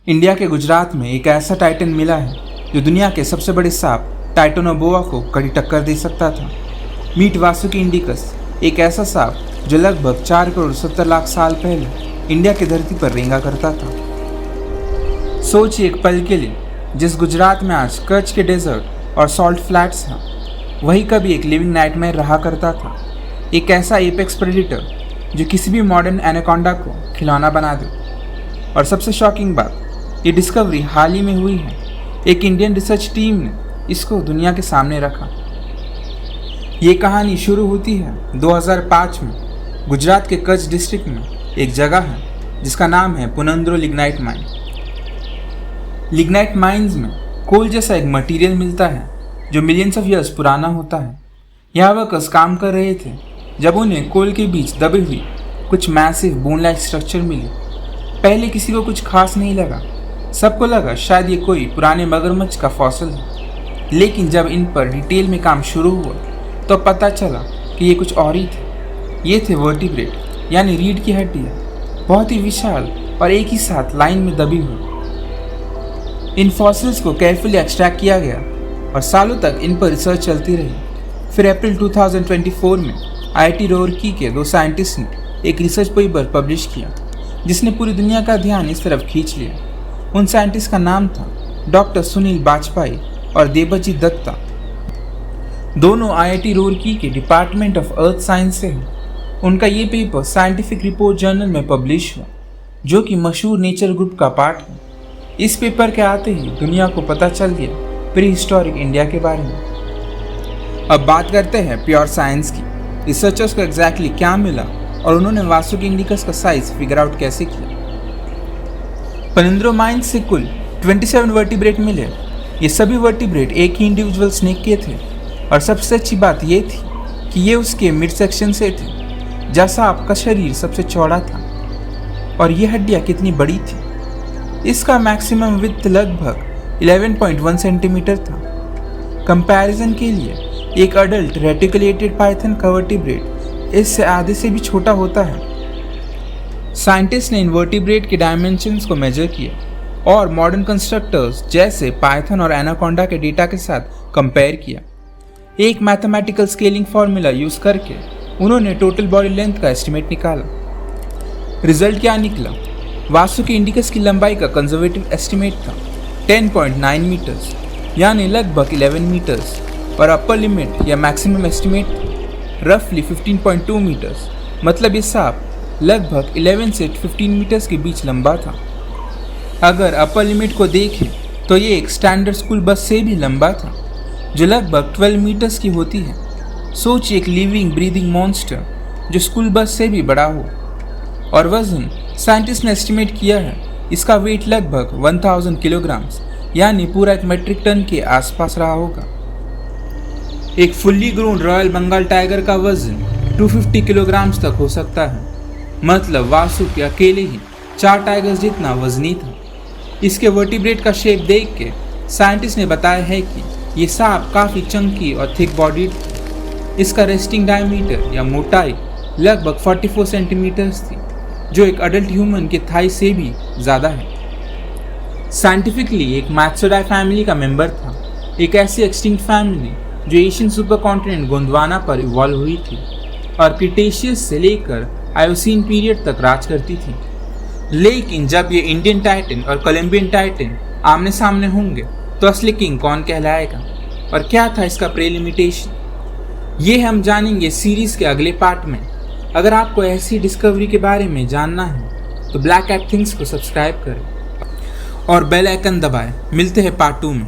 India के गुजरात में एक ऐसा टाइटन मिला है जो दुनिया के सबसे बड़े सांप टाइटोनोबोआ को कड़ी टक्कर दे सकता था। मीट वासुकी इंडिकस एक ऐसा सांप जो लगभग 4 करोड़ 70 लाख साल पहले इंडिया की धरती पर रेंगा करता था। सोचिए एक पल के लिए, जिस गुजरात में आज कच्छ के डेजर्ट और सॉल्ट फ्लैट्स हैं, वही कभी एक लिविंग नाइटमेयर रहा करता था। एक ऐसा एपेक्स प्रेडेटर जो किसी भी मॉडर्न एनाकोंडा को खिलौना बना दे। और सबसे शॉकिंग बात, ये डिस्कवरी हाल ही में हुई है। एक इंडियन रिसर्च टीम ने इसको दुनिया के सामने रखा। ये कहानी शुरू होती है 2005 में। गुजरात के कच्छ डिस्ट्रिक्ट में एक जगह है जिसका नाम है पुनंद्रो लिग्नाइट माइन। लिग्नाइट माइंस में कोल जैसा एक मटेरियल मिलता है जो मिलियंस ऑफ ईयर्स पुराना होता है। यहाँ वर्कर्स काम कर रहे थे जब उन्हें कोल के बीच दबी हुई कुछ मैसिव बोन लाइक स्ट्रक्चर मिली। पहले किसी को कुछ खास नहीं लगा, सबको लगा शायद ये कोई पुराने मगरमच्छ का फॉसिल है। लेकिन जब इन पर डिटेल में काम शुरू हुआ तो पता चला कि ये कुछ और ही थे। ये थे वर्टिब्रेट, यानी रीढ़ की हड्डियाँ, बहुत ही विशाल और एक ही साथ लाइन में दबी हुई। इन फॉसिल्स को केयरफुली एक्सट्रैक्ट किया गया और सालों तक इन पर रिसर्च चलती रही। फिर अप्रैल 2024 में IIT रुड़की के 2 साइंटिस्ट ने एक रिसर्च पेपर पब्लिश किया जिसने पूरी दुनिया का ध्यान इस तरफ खींच लिया। उन साइंटिस्ट का नाम था डॉक्टर सुनील बाजपेयी और देबजीत दत्ता। दोनों IIT रुड़की के डिपार्टमेंट ऑफ अर्थ साइंस से हैं। उनका ये पेपर साइंटिफिक रिपोर्ट जर्नल में पब्लिश हुआ, जो कि मशहूर नेचर ग्रुप का पार्ट है। इस पेपर के आते ही दुनिया को पता चल गया प्री हिस्टोरिक इंडिया के बारे में। अब बात करते हैं प्योर साइंस की। रिसर्चर्स को एग्जैक्टली क्या मिला और उन्होंने वासुकी इंडिकस का साइज फिगर आउट कैसे किया। पुनंद्रो माइंस से कुल 27 वर्टिब्रेट मिले। ये सभी वर्टिब्रेट एक ही इंडिविजुअल स्नेक के थे और सबसे अच्छी बात ये थी कि ये उसके मिड सेक्शन से थे, जैसा आपका शरीर सबसे चौड़ा था। और ये हड्डियाँ कितनी बड़ी थी, इसका मैक्सिमम विड्थ लगभग 11.1 सेंटीमीटर था। कंपैरिजन के लिए एक अडल्ट रेटिकुलेटेड पाइथन का वर्टिब्रेट इससे आधे से भी छोटा होता है। साइंटिस्ट ने इन वर्टिब्रेट के डायमेंशंस को मेजर किया और मॉडर्न कंस्ट्रक्टर्स जैसे पाइथन और एनाकोंडा के डेटा के साथ कंपेयर किया। एक मैथमेटिकल स्केलिंग फार्मूला यूज करके उन्होंने टोटल बॉडी लेंथ का एस्टिमेट निकाला। रिजल्ट क्या निकला? वासुकी इंडिकस की लंबाई का कंजर्वेटिव एस्टिमेट था 10.9 मीटर्स, यानी लगभग 11 मीटर्स, और अपर लिमिट या मैक्सिमम एस्टिमेट रफली 15.2 मीटर्स। मतलब ये सांप लगभग 11 से 15 मीटर्स के बीच लंबा था। अगर अपर लिमिट को देखें तो ये एक स्टैंडर्ड स्कूल बस से भी लंबा था, जो लगभग 12 मीटर्स की होती है। सोचिए एक लिविंग ब्रीदिंग मॉन्स्टर जो स्कूल बस से भी बड़ा हो। और वजन साइंटिस्ट ने एस्टिमेट किया है इसका वेट लगभग 1000 किलोग्राम्स, यानी पूरा 1 मेट्रिक टन के आसपास रहा होगा। एक fully grown royal Bengal tiger का वजन 250 किलोग्राम्स तक हो सकता है। मतलब वासुकी अकेले ही 4 टाइगर्स जितना वजनी था। इसके वर्टिब्रेट का शेप देख के साइंटिस्ट ने बताया है कि ये सांप काफ़ी चंकी और थिक बॉडीड था। इसका रेस्टिंग डायमीटर या मोटाई लगभग 44 सेंटीमीटर्स थी, जो एक अडल्ट ह्यूमन के थाई से भी ज़्यादा है। साइंटिफिकली एक मैक्सोडाई फैमिली का मेंबर था, एक ऐसी एक्सटिंक्ट फैमिली जो एशियन सुपर कॉन्टिनेंट गोंडवाना पर इवॉल्व हुई थी और क्रिटेशियस से लेकर आयोसीन पीरियड तक राज करती थी। लेकिन जब ये इंडियन टाइटन और कोलंबियन टाइटन आमने सामने होंगे तो असली किंग कौन कहलाएगा और क्या था इसका प्रीलिमिटेशन, ये हम जानेंगे सीरीज के अगले पार्ट में। अगर आपको ऐसी डिस्कवरी के बारे में जानना है तो ब्लैक कैट थिंग्स को सब्सक्राइब करें और बेल आइकन दबाएं। मिलते हैं पार्ट 2 में।